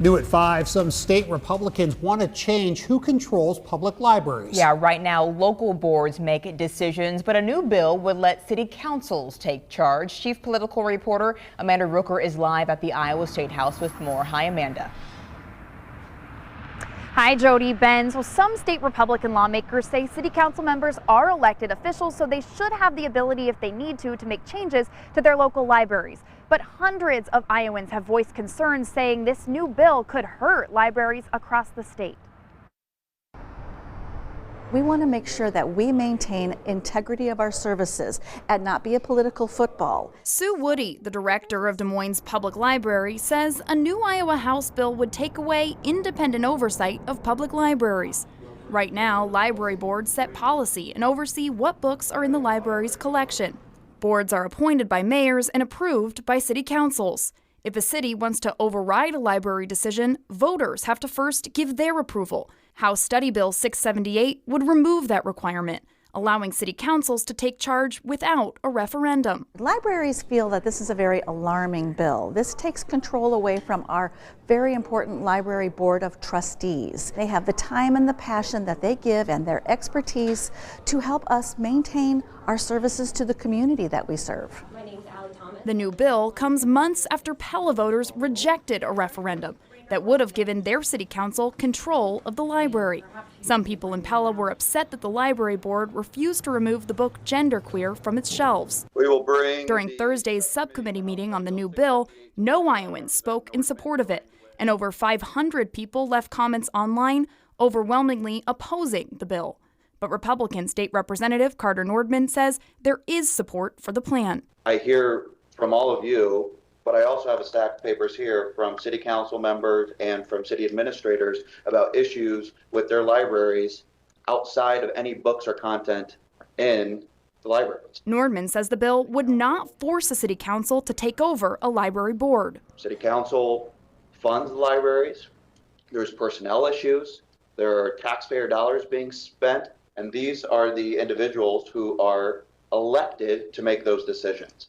New at 5, some state Republicans want to change who controls public libraries. Yeah, right now local boards make decisions, but a new bill would let city councils take charge. Chief political reporter Amanda Rooker is live at the Iowa State House with more. Hi, Amanda. Hi, Jody. Ben. So some state Republican lawmakers say city council members are elected officials, so they should have the ability, if they need to make changes to their local libraries. But hundreds of Iowans have voiced concerns, saying this new bill could hurt libraries across the state. We want to make sure that we maintain integrity of our services and not be a political football. Sue Woody, the director of Des Moines Public Library, says a new Iowa House bill would take away independent oversight of public libraries. Right now, library boards set policy and oversee what books are in the library's collection. Boards are appointed by mayors and approved by city councils. If a city wants to override a library decision, voters have to first give their approval. House Study Bill 678 would remove that requirement, allowing city councils to take charge without a referendum. Libraries feel that this is a very alarming bill. This takes control away from our very important library board of trustees. They have the time and the passion that they give and their expertise to help us maintain our services to the community that we serve. The new bill comes months after Pella voters rejected a referendum that would have given their city council control of the library. Some people in Pella were upset that the library board refused to remove the book Genderqueer from its shelves. During Thursday's subcommittee meeting on the new bill, no Iowans spoke in support of it, and over 500 people left comments online, overwhelmingly opposing the bill. But Republican State Representative Carter Nordman says there is support for the plan. I hear from all of you, but I also have a stack of papers here from city council members and from city administrators about issues with their libraries outside of any books or content in the libraries. Nordman says the bill would not force a city council to take over a library board. City council funds the libraries. There's personnel issues. There are taxpayer dollars being spent, and these are the individuals who are elected to make those decisions.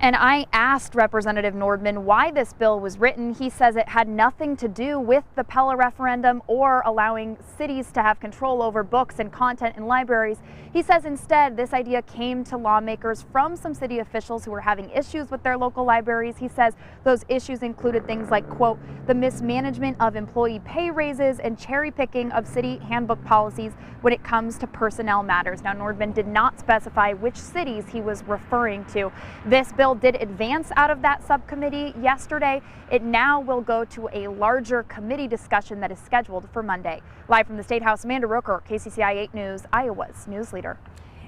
And I asked Representative Nordman why this bill was written. He says it had nothing to do with the Pella referendum or allowing cities to have control over books and content in libraries. He says instead this idea came to lawmakers from some city officials who were having issues with their local libraries. He says those issues included things like, quote, the mismanagement of employee pay raises and cherry picking of city handbook policies when it comes to personnel matters. Now, Nordman did not specify which cities he was referring to. This bill did advance out of that subcommittee yesterday. It now will go to a larger committee discussion that is scheduled for Monday. Live from the State House, Amanda Rooker, KCCI 8 News, Iowa's news leader.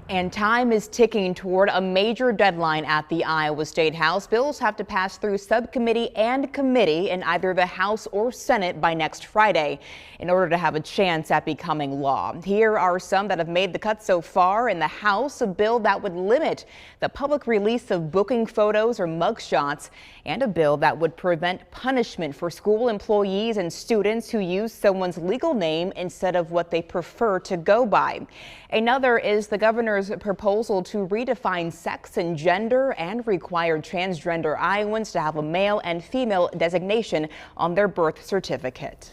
And time is ticking toward a major deadline at the Iowa State House. Bills have to pass through subcommittee and committee in either the House or Senate by next Friday in order to have a chance at becoming law. Here are some that have made the cut so far. In the House, a bill that would limit the public release of booking photos or mugshots, and a bill that would prevent punishment for school employees and students who use someone's legal name instead of what they prefer to go by. Another is the governor's proposal to redefine sex and gender and require transgender Iowans to have a male and female designation on their birth certificate.